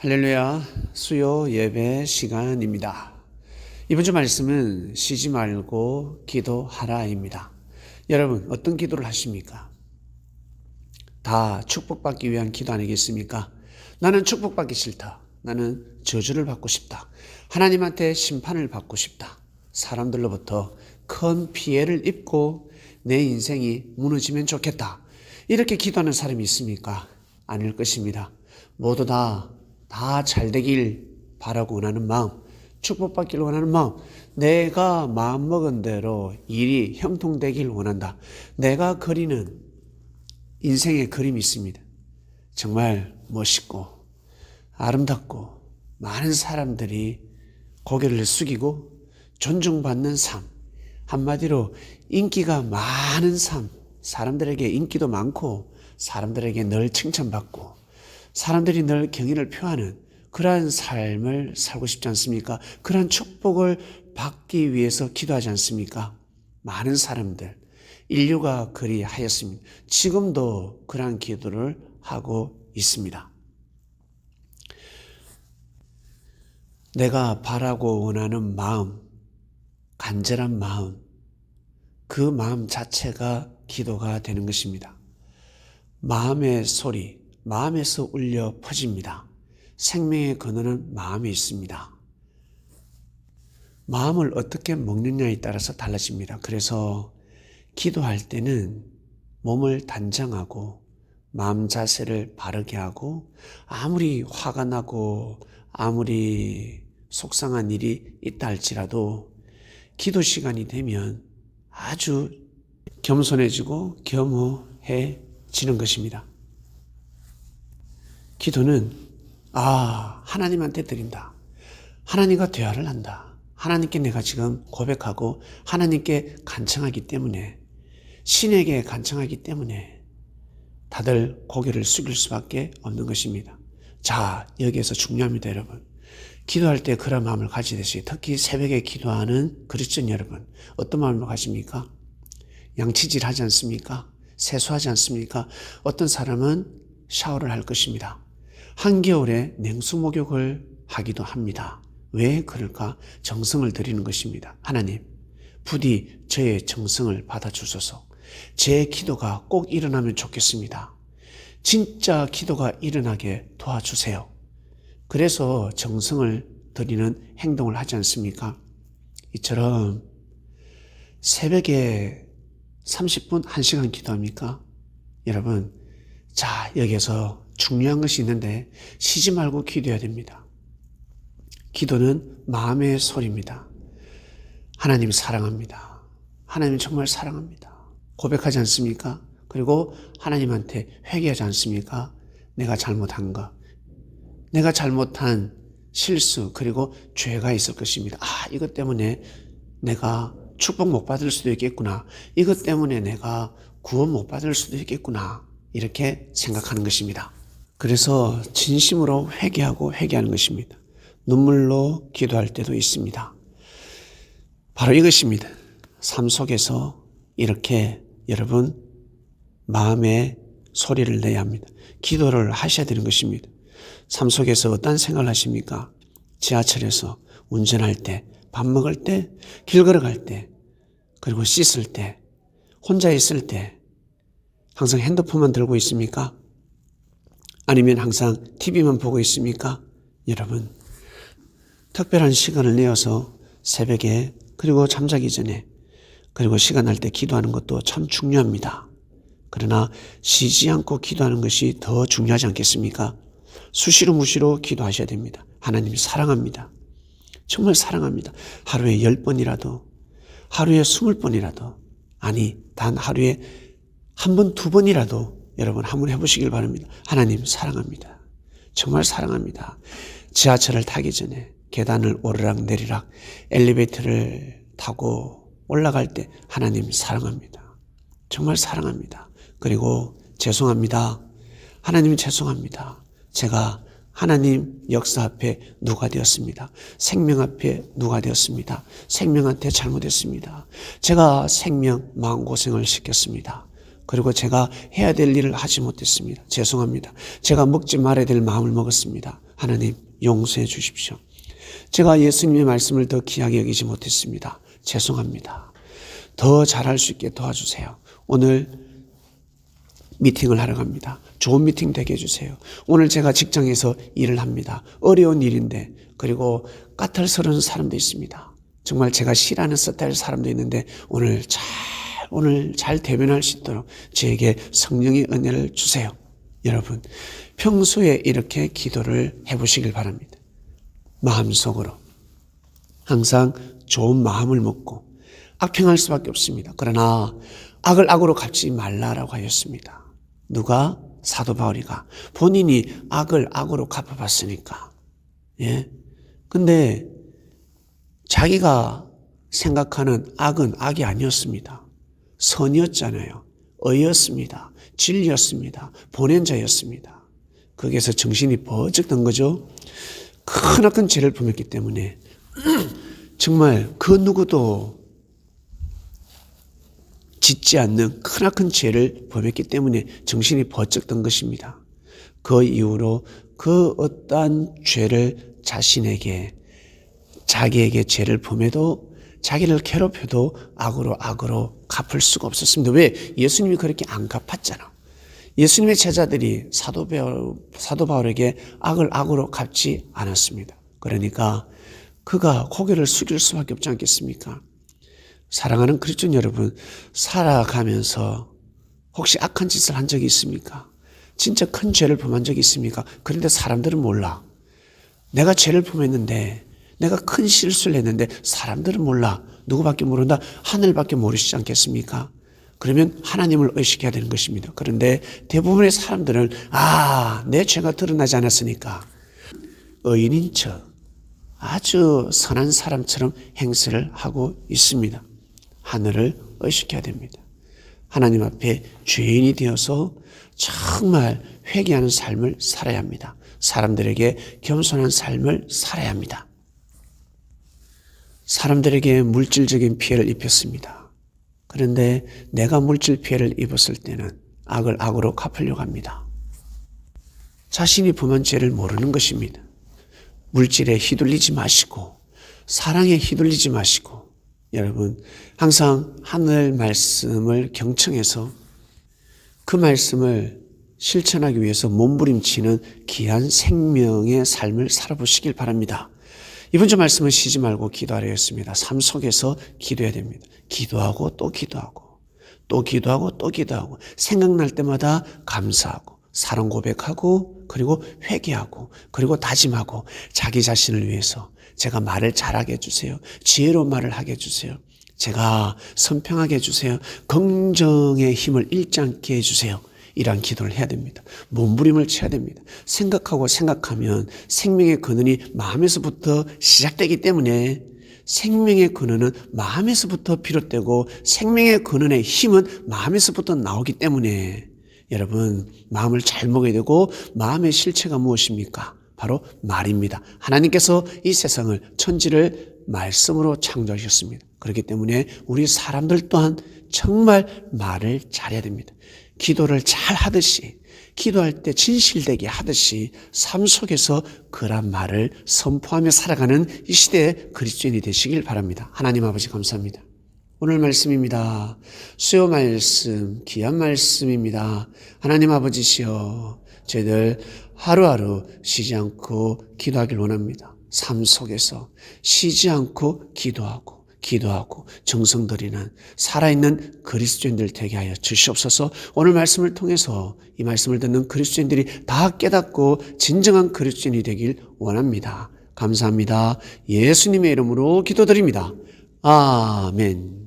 할렐루야, 수요 예배 시간입니다. 이번 주 말씀은 쉬지 말고 기도하라입니다. 여러분, 어떤 기도를 하십니까? 다 축복받기 위한 기도 아니겠습니까? 나는 축복받기 싫다. 나는 저주를 받고 싶다. 하나님한테 심판을 받고 싶다. 사람들로부터 큰 피해를 입고 내 인생이 무너지면 좋겠다. 이렇게 기도하는 사람이 있습니까? 아닐 것입니다. 모두 다 잘 되길 바라고 원하는 마음, 축복받기를 원하는 마음, 내가 마음먹은 대로 일이 형통되길 원한다. 내가 그리는 인생의 그림이 있습니다. 정말 멋있고 아름답고 많은 사람들이 고개를 숙이고 존중받는 삶, 한마디로 인기가 많은 삶, 사람들에게 인기도 많고 사람들에게 늘 칭찬받고 사람들이 늘 경의를 표하는 그러한 삶을 살고 싶지 않습니까? 그러한 축복을 받기 위해서 기도하지 않습니까? 많은 사람들, 인류가 그리하였습니다. 지금도 그러한 기도를 하고 있습니다. 내가 바라고 원하는 마음, 간절한 마음, 그 마음 자체가 기도가 되는 것입니다. 마음의 소리, 마음에서 울려 퍼집니다. 생명의 근원은 마음에 있습니다. 마음을 어떻게 먹느냐에 따라서 달라집니다. 그래서 기도할 때는 몸을 단장하고 마음 자세를 바르게 하고 아무리 화가 나고 아무리 속상한 일이 있다 할지라도 기도 시간이 되면 아주 겸손해지고 겸허해지는 것입니다. 기도는 하나님한테 드린다. 하나님과 대화를 한다. 하나님께 내가 지금 고백하고 하나님께 간청하기 때문에 신에게 간청하기 때문에 다들 고개를 숙일 수밖에 없는 것입니다. 자, 여기에서 중요합니다, 여러분. 기도할 때 그런 마음을 가지듯이 특히 새벽에 기도하는 그리스도인 여러분, 어떤 마음을 가집니까? 양치질 하지 않습니까? 세수하지 않습니까? 어떤 사람은 샤워를 할 것입니다. 한겨울에 냉수 목욕을 하기도 합니다. 왜 그럴까? 정성을 들이는 것입니다. 하나님, 부디 저의 정성을 받아주소서. 제 기도가 꼭 일어나면 좋겠습니다. 진짜 기도가 일어나게 도와주세요. 그래서 정성을 들이는 행동을 하지 않습니까? 이처럼 새벽에 30분, 1시간 기도합니까? 여러분, 자, 여기에서 중요한 것이 있는데 쉬지 말고 기도해야 됩니다. 기도는 마음의 소리입니다. 하나님 사랑합니다. 하나님 정말 사랑합니다. 고백하지 않습니까? 그리고 하나님한테 회개하지 않습니까? 내가 잘못한 것, 내가 잘못한 실수 그리고 죄가 있을 것입니다. 이것 때문에 내가 축복 못 받을 수도 있겠구나. 이것 때문에 내가 구원 못 받을 수도 있겠구나. 이렇게 생각하는 것입니다. 그래서 진심으로 회개하는 것입니다. 눈물로 기도할 때도 있습니다. 바로 이것입니다. 삶 속에서 이렇게 여러분 마음의 소리를 내야 합니다. 기도를 하셔야 되는 것입니다. 삶 속에서 어떤 생각을 하십니까? 지하철에서 운전할 때, 밥 먹을 때, 길 걸어갈 때, 그리고 씻을 때, 혼자 있을 때 항상 핸드폰만 들고 있습니까? 아니면 항상 TV만 보고 있습니까? 여러분, 특별한 시간을 내어서 새벽에 그리고 잠자기 전에 그리고 시간 날 때 기도하는 것도 참 중요합니다. 그러나 쉬지 않고 기도하는 것이 더 중요하지 않겠습니까? 수시로 무시로 기도하셔야 됩니다. 하나님이 사랑합니다. 정말 사랑합니다. 하루에 10번이라도, 하루에 20번이라도, 아니 단 하루에 한 번, 두 번이라도 여러분 한번 해보시길 바랍니다. 하나님 사랑합니다. 정말 사랑합니다. 지하철을 타기 전에 계단을 오르락 내리락 엘리베이터를 타고 올라갈 때 하나님 사랑합니다. 정말 사랑합니다. 그리고 죄송합니다. 하나님 죄송합니다. 제가 하나님 역사 앞에 누가 되었습니다. 생명 앞에 누가 되었습니다. 생명한테 잘못했습니다. 제가 생명 마음고생을 시켰습니다. 그리고 제가 해야 될 일을 하지 못했습니다. 죄송합니다. 제가 먹지 말아야 될 마음을 먹었습니다. 하나님 용서해 주십시오. 제가 예수님의 말씀을 더 귀하게 여기지 못했습니다. 죄송합니다. 더 잘할 수 있게 도와주세요. 오늘 미팅을 하러 갑니다. 좋은 미팅 되게 해주세요. 오늘 제가 직장에서 일을 합니다. 어려운 일인데, 그리고 까탈스러운 사람도 있습니다. 정말 제가 싫어하는 스타일 사람도 있는데 오늘 잘 대변할 수 있도록 저에게 성령의 은혜를 주세요. 여러분, 평소에 이렇게 기도를 해보시길 바랍니다. 마음속으로 항상 좋은 마음을 먹고 악평할 수밖에 없습니다. 그러나 악을 악으로 갚지 말라라고 하였습니다. 누가? 사도 바울이가 본인이 악을 악으로 갚아봤으니까. 예. 근데 자기가 생각하는 악은 악이 아니었습니다. 선이었잖아요. 의였습니다. 진리였습니다. 보낸 자였습니다. 거기에서 정신이 번쩍 든 거죠. 크나큰 죄를 범했기 때문에 정말 그 누구도 짓지 않는 크나큰 죄를 범했기 때문에 정신이 번쩍 든 것입니다. 그 이후로 그 어떠한 죄를 자기에게 죄를 범해도 자기를 괴롭혀도 악으로 갚을 수가 없었습니다. 왜? 예수님이 그렇게 안 갚았잖아. 예수님의 제자들이 사도 바울에게 악을 악으로 갚지 않았습니다. 그러니까 그가 고개를 숙일 수밖에 없지 않겠습니까? 사랑하는 그리스도인 여러분, 살아가면서 혹시 악한 짓을 한 적이 있습니까? 진짜 큰 죄를 범한 적이 있습니까? 그런데 사람들은 몰라. 내가 죄를 범했는데, 내가 큰 실수를 했는데 사람들은 몰라. 누구밖에 모른다? 하늘밖에 모르시지 않겠습니까? 그러면 하나님을 의식해야 되는 것입니다. 그런데 대부분의 사람들은 내 죄가 드러나지 않았으니까 의인인 척 아주 선한 사람처럼 행세를 하고 있습니다. 하늘을 의식해야 됩니다. 하나님 앞에 죄인이 되어서 정말 회개하는 삶을 살아야 합니다. 사람들에게 겸손한 삶을 살아야 합니다. 사람들에게 물질적인 피해를 입혔습니다. 그런데 내가 물질 피해를 입었을 때는 악을 악으로 갚으려고 합니다. 자신이 범한 죄를 모르는 것입니다. 물질에 휘둘리지 마시고 사랑에 휘둘리지 마시고 여러분 항상 하늘 말씀을 경청해서 그 말씀을 실천하기 위해서 몸부림치는 귀한 생명의 삶을 살아보시길 바랍니다. 이번 주 말씀은 쉬지 말고 기도하려 했습니다. 삶 속에서 기도해야 됩니다. 기도하고 또 기도하고 또 기도하고 또 기도하고 생각날 때마다 감사하고 사랑 고백하고 그리고 회개하고 그리고 다짐하고 자기 자신을 위해서 제가 말을 잘하게 해주세요. 지혜로운 말을 하게 해주세요. 제가 선평하게 해주세요. 긍정의 힘을 잃지 않게 해주세요. 이러한 기도를 해야 됩니다. 몸부림을 쳐야 됩니다. 생각하면 생명의 근원이 마음에서부터 시작되기 때문에 생명의 근원은 마음에서부터 비롯되고 생명의 근원의 힘은 마음에서부터 나오기 때문에 여러분 마음을 잘 먹어야 되고 마음의 실체가 무엇입니까? 바로 말입니다. 하나님께서 이 세상을 천지를 말씀으로 창조하셨습니다. 그렇기 때문에 우리 사람들 또한 정말 말을 잘해야 됩니다. 기도를 잘 하듯이 기도할 때 진실되게 하듯이 삶 속에서 그런 말을 선포하며 살아가는 이 시대의 그리스도인이 되시길 바랍니다. 하나님 아버지 감사합니다. 오늘 말씀입니다. 수요 말씀, 귀한 말씀입니다. 하나님 아버지시여 저희들 하루하루 쉬지 않고 기도하길 원합니다. 삶 속에서 쉬지 않고 기도하고 정성 들이는 살아있는 그리스도인들 되게 하여 주시옵소서. 오늘 말씀을 통해서 이 말씀을 듣는 그리스도인들이 다 깨닫고 진정한 그리스도인이 되길 원합니다. 감사합니다. 예수님의 이름으로 기도드립니다. 아멘.